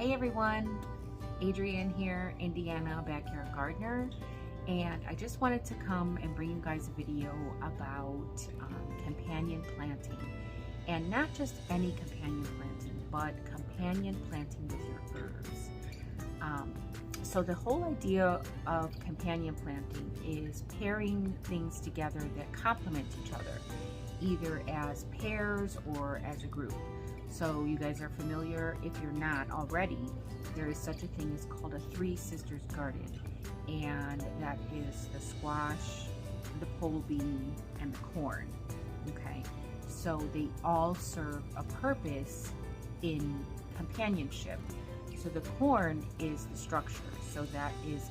Hey everyone, Adrienne here, Indiana Backyard Gardener, and I just wanted to come and bring you guys a video about companion planting, and not just any companion planting, but companion planting with your herbs. So the whole idea of companion planting is pairing things together that complement each other, either as pairs or as a group. So you guys are familiar, if you're not already, there is such a thing as called a Three Sisters garden, and that is the squash, the pole bean, and the corn. Okay, so they all serve a purpose in companionship. So the corn is the structure, so that is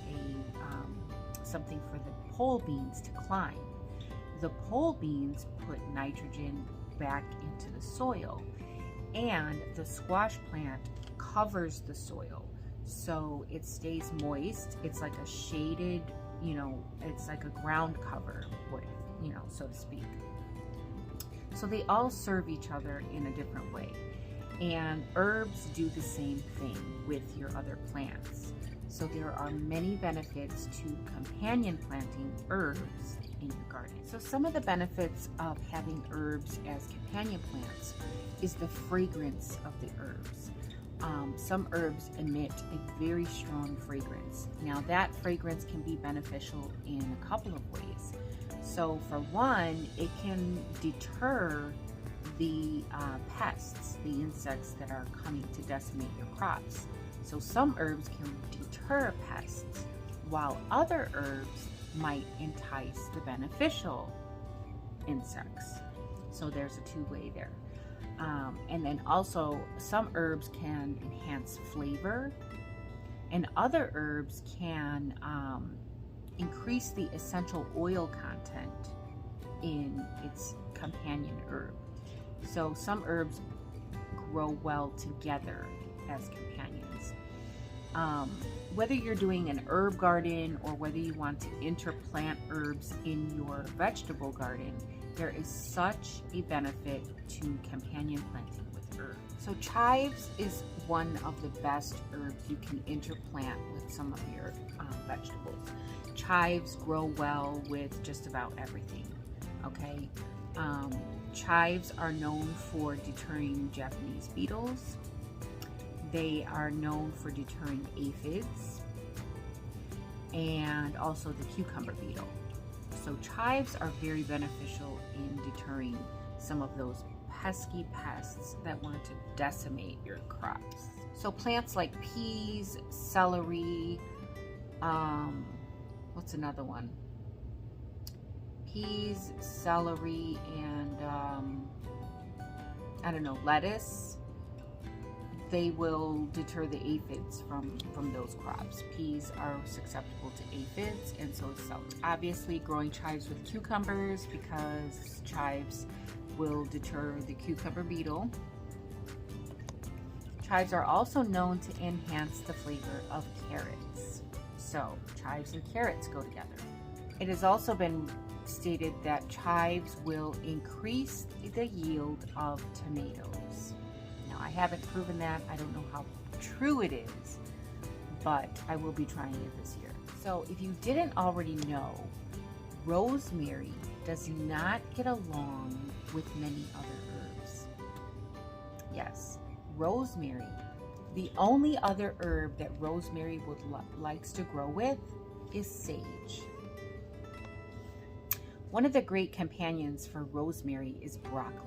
something for the pole beans to climb. The pole beans put nitrogen back into the soil, and the squash plant covers the soil so it stays moist. It's like a shaded, it's like a ground cover, so to speak. So they all serve each other in a different way. And herbs do the same thing with your other plants. So there are many benefits to companion planting herbs in your garden. So some of the benefits of having herbs as companion plants is the fragrance of the herbs. Some herbs emit a very strong fragrance. Now that fragrance can be beneficial in a couple of ways. So for one, it can deter the pests, the insects that are coming to decimate your crops. So some herbs can deter pests, while other herbs might entice the beneficial insects. So there's a two-way there. And then also some herbs can enhance flavor, and other herbs can increase the essential oil content in its companion herb. So some herbs grow well together as companions. Whether you're doing an herb garden or whether you want to interplant herbs in your vegetable garden, there is such a benefit to companion planting with herbs. So chives is one of the best herbs you can interplant with some of your vegetables. Chives grow well with just about everything, okay? Chives are known for deterring Japanese beetles. They are known for deterring aphids and also the cucumber beetle. So chives are very beneficial in deterring some of those pesky pests that want to decimate your crops. So plants like peas, celery, what's another one? Peas, celery, and lettuce. They will deter the aphids from those crops. Peas are susceptible to aphids, and so is celery. Obviously, growing chives with cucumbers, because chives will deter the cucumber beetle. Chives are also known to enhance the flavor of carrots. So chives and carrots go together. It has also been stated that chives will increase the yield of tomatoes. Now, I haven't proven that. I don't know how true it is, but I will be trying it this year. So if you didn't already know, rosemary does not get along with many other herbs. Yes, rosemary. The only other herb that rosemary likes to grow with is sage. One of the great companions for rosemary is broccoli.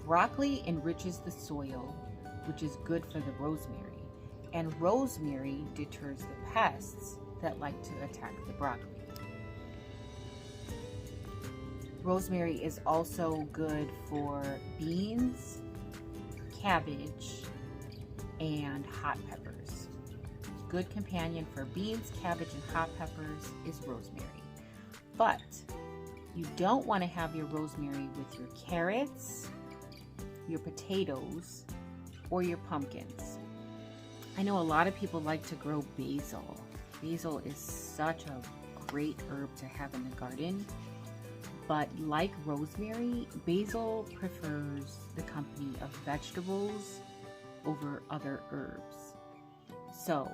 Broccoli enriches the soil, which is good for the rosemary, and rosemary deters the pests that like to attack the broccoli. Rosemary is also good for beans, cabbage, and hot peppers. Good companion for beans, cabbage, and hot peppers is rosemary. But you don't want to have your rosemary with your carrots, your potatoes, or your pumpkins. I know a lot of people like to grow basil. Basil is such a great herb to have in the garden, but like rosemary, basil prefers the company of vegetables over other herbs. So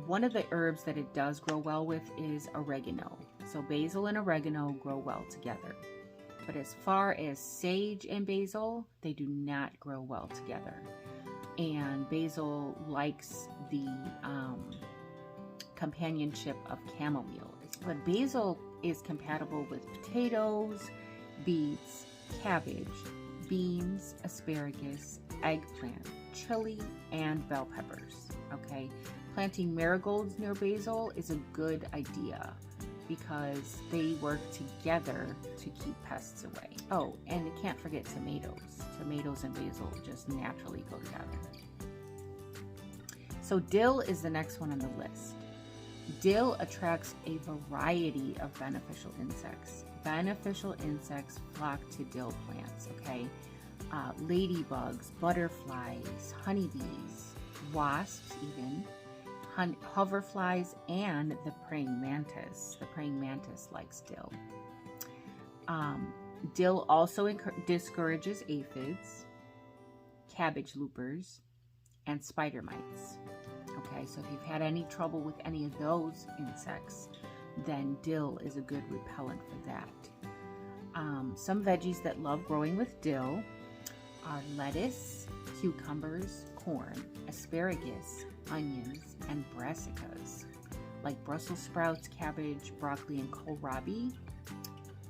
one of the herbs that it does grow well with is oregano. So basil and oregano grow well together. But as far as sage and basil, they do not grow well together. And basil likes the companionship of chamomile. But basil is compatible with potatoes, beets, cabbage, beans, asparagus, eggplant, chili, and bell peppers. Okay, planting marigolds near basil is a good idea because they work together to keep pests away. Oh, and you can't forget tomatoes. Tomatoes and basil just naturally go together. So dill is the next one on the list. Dill attracts a variety of beneficial insects. Beneficial insects flock to dill plants, okay? Ladybugs, butterflies, honeybees, wasps even, hoverflies, and the praying mantis. The praying mantis likes dill. Dill also discourages aphids, cabbage loopers, and spider mites. Okay, so if you've had any trouble with any of those insects, then dill is a good repellent for that. Some veggies that love growing with dill are lettuce, cucumbers, corn, asparagus, onions, and brassicas, like Brussels sprouts, cabbage, broccoli, and kohlrabi.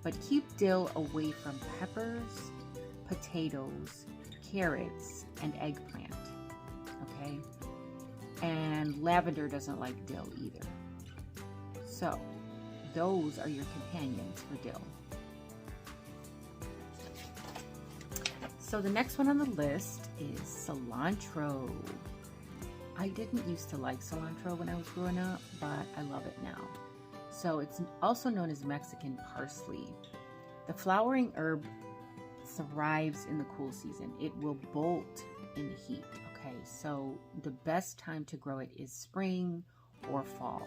But keep dill away from peppers, potatoes, carrots, and eggplant, okay? And lavender doesn't like dill either. So those are your companions for dill. So the next one on the list is cilantro. I didn't used to like cilantro when I was growing up, but I love it now. So it's also known as Mexican parsley. The flowering herb thrives in the cool season. It will bolt in the heat, okay? So the best time to grow it is spring or fall.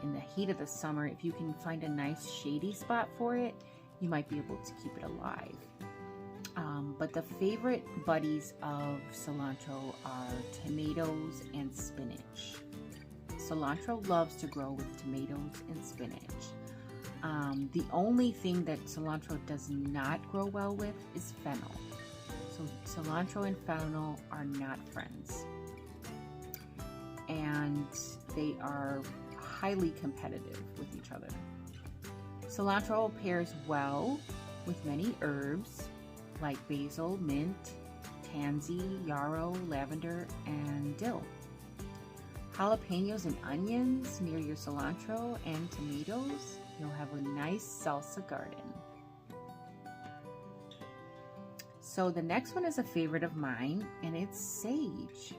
In the heat of the summer, if you can find a nice shady spot for it, you might be able to keep it alive. But the favorite buddies of cilantro are tomatoes and spinach. Cilantro loves to grow with tomatoes and spinach. The only thing that cilantro does not grow well with is fennel. So cilantro and fennel are not friends. And they are highly competitive with each other. Cilantro pairs well with many herbs like basil, mint, tansy, yarrow, lavender, and dill. Jalapenos and onions near your cilantro and tomatoes, you'll have a nice salsa garden. So the next one is a favorite of mine, and it's sage.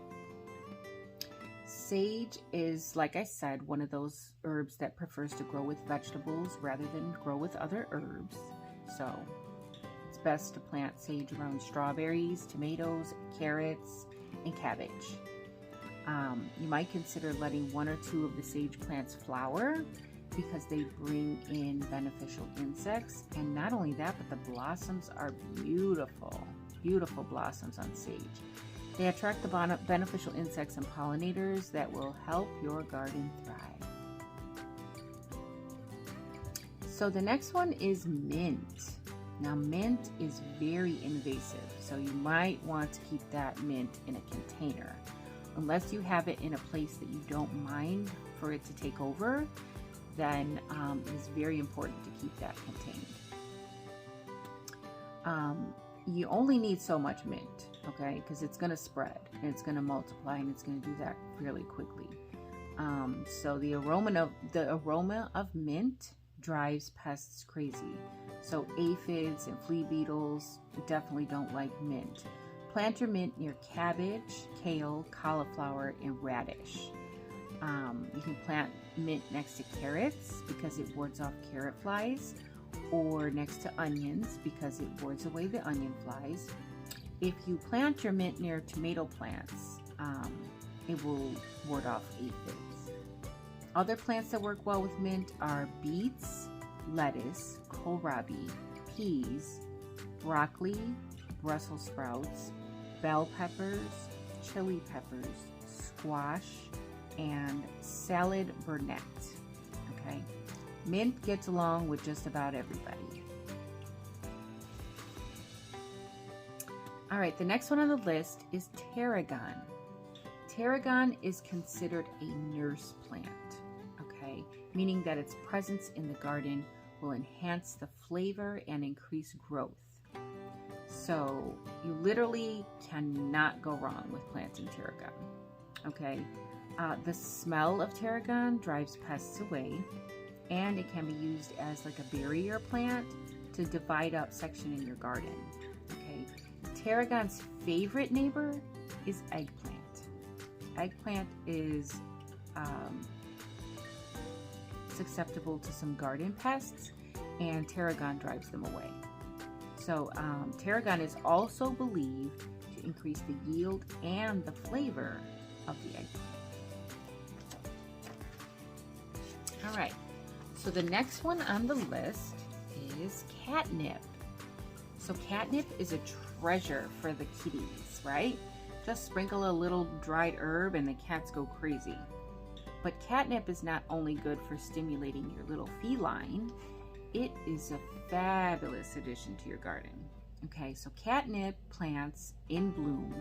Sage is, like I said, one of those herbs that prefers to grow with vegetables rather than grow with other herbs. So it's best to plant sage around strawberries, tomatoes, carrots, and cabbage. You might consider letting one or two of the sage plants flower because they bring in beneficial insects. And not only that, but the blossoms are beautiful, beautiful blossoms on sage. They attract the beneficial insects and pollinators that will help your garden thrive. So the next one is mint. Now mint is very invasive, so you might want to keep that mint in a container. Unless you have it in a place that you don't mind for it to take over, then it is very important to keep that contained. You only need so much mint, okay? Because it's going to spread and it's going to multiply, and it's going to do that fairly quickly. So the aroma of mint drives pests crazy. So aphids and flea beetles definitely don't like mint. Plant your mint near cabbage, kale, cauliflower, and radish. You can plant mint next to carrots because it wards off carrot flies, or next to onions because it wards away the onion flies. If you plant your mint near tomato plants, it will ward off aphids. Other plants that work well with mint are beets, lettuce, kohlrabi, peas, broccoli, Brussels sprouts, bell peppers, chili peppers, squash, and salad burnet. Okay, mint gets along with just about everybody. All right, the next one on the list is tarragon. Tarragon is considered a nurse plant, okay, meaning that its presence in the garden will enhance the flavor and increase growth. So you literally cannot go wrong with planting tarragon, okay? The smell of tarragon drives pests away, and it can be used as like a barrier plant to divide up section in your garden, okay? Tarragon's favorite neighbor is eggplant. Eggplant is susceptible to some garden pests, and tarragon drives them away. So tarragon is also believed to increase the yield and the flavor of the eggplant. All right, so the next one on the list is catnip. So catnip is a treasure for the kitties, right? Just sprinkle a little dried herb and the cats go crazy. But catnip is not only good for stimulating your little feline, it is a fabulous addition to your garden. Okay, so catnip plants in bloom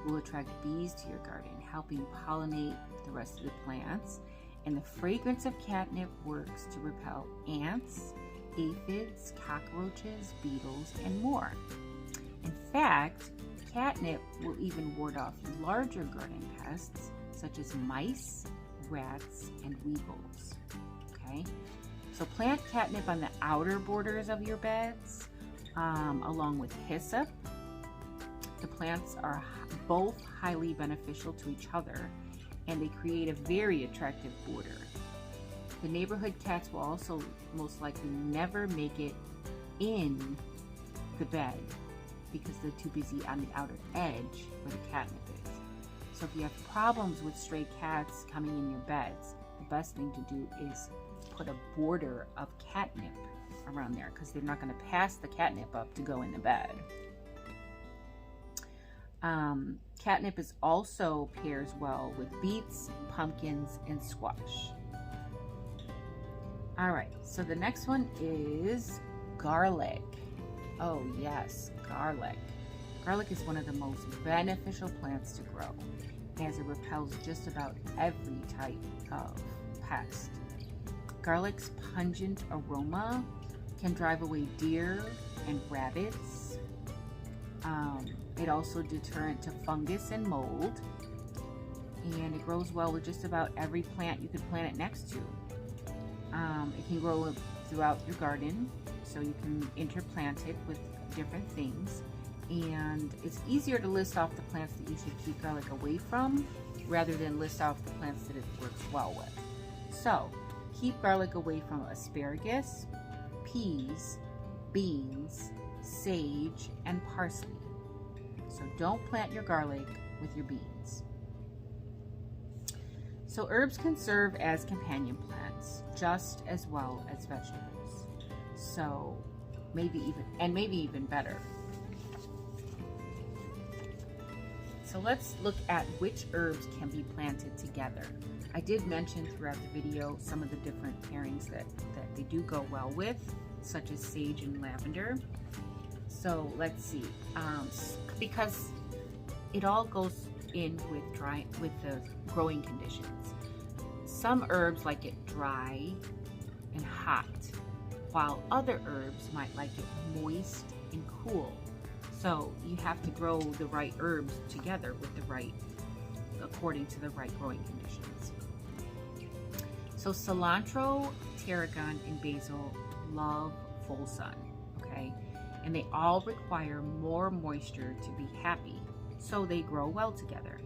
will attract bees to your garden, helping pollinate the rest of the plants. And the fragrance of catnip works to repel ants, aphids, cockroaches, beetles, and more. In fact, catnip will even ward off larger garden pests such as mice, rats, and weevils. Okay, so plant catnip on the outer borders of your beds, along with hyssop. The plants are both highly beneficial to each other, and they create a very attractive border. The neighborhood cats will also most likely never make it in the bed because they're too busy on the outer edge where the catnip is. So if you have problems with stray cats coming in your beds, the best thing to do is put a border of catnip around there, because they're not going to pass the catnip up to go in the bed. Catnip is also pairs well with beets, pumpkins, and squash. All right, so the next one is garlic. Oh yes, garlic. Garlic is one of the most beneficial plants to grow, as it repels just about every type of pest. Garlic's pungent aroma can drive away deer and rabbits. It also deterrent to fungus and mold, and it grows well with just about every plant you could plant it next to. It can grow throughout your garden, so you can interplant it with different things, and it's easier to list off the plants that you should keep garlic away from rather than list off the plants that it works well with. So keep garlic away from asparagus, peas, beans, sage, and parsley. So don't plant your garlic with your beans. So herbs can serve as companion plants just as well as vegetables. So maybe even better. So let's look at which herbs can be planted together. I did mention throughout the video some of the different pairings that they do go well with, such as sage and lavender. So let's see, because it all goes in with the growing conditions. Some herbs like it dry and hot, while other herbs might like it moist and cool. So you have to grow the right herbs together with according to the right growing conditions. So cilantro, tarragon, and basil love full sun, okay? And they all require more moisture to be happy, so they grow well together.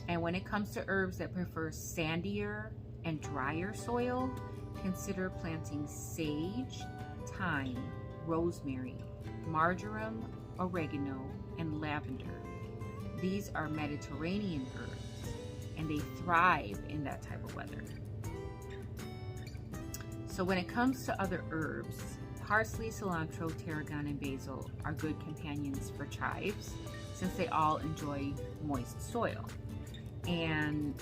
And when it comes to herbs that prefer sandier and drier soil, consider planting sage, thyme, rosemary, marjoram, oregano, and lavender. These are Mediterranean herbs, and they thrive in that type of weather. So when it comes to other herbs, parsley, cilantro, tarragon, and basil are good companions for chives, since they all enjoy moist soil. And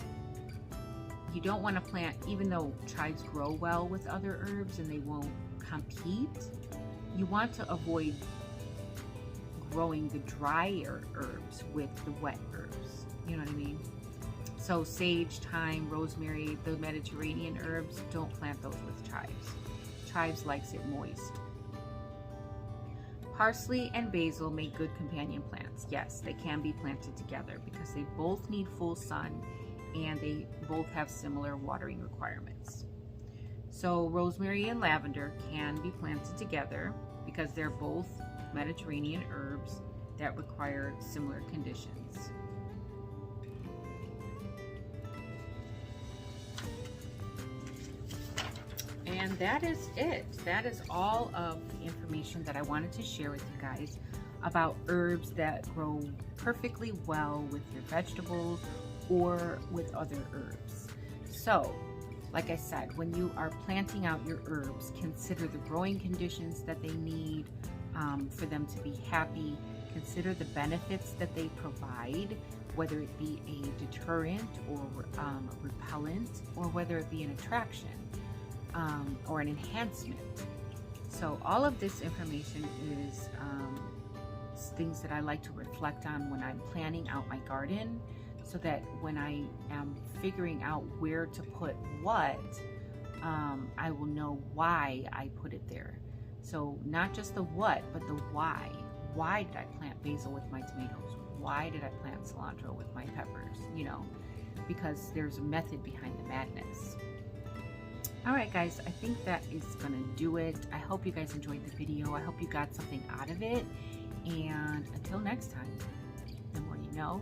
you don't want to plant, even though chives grow well with other herbs and they won't compete, you want to avoid growing the drier herbs with the wet herbs. You know what I mean? So sage, thyme, rosemary, the Mediterranean herbs, don't plant those with chives. Chives likes it moist. Parsley and basil make good companion plants. Yes, they can be planted together because they both need full sun and they both have similar watering requirements. So rosemary and lavender can be planted together because they're both Mediterranean herbs that require similar conditions. And that is it. That is all of the information that I wanted to share with you guys about herbs that grow perfectly well with your vegetables or with other herbs. So, like I said, when you are planting out your herbs, consider the growing conditions that they need for them to be happy. Consider the benefits that they provide, whether it be a deterrent or repellent, or whether it be an attraction or an enhancement. So all of this information is things that I like to reflect on when I'm planning out my garden, so that when I am figuring out where to put what, I will know why I put it there. So not just the what, but the why. Why did I plant basil with my tomatoes? Why did I plant cilantro with my peppers? You know, because there's a method behind the madness. All right, guys, I think that is gonna do it. I hope you guys enjoyed the video. I hope you got something out of it. And until next time, the more you know,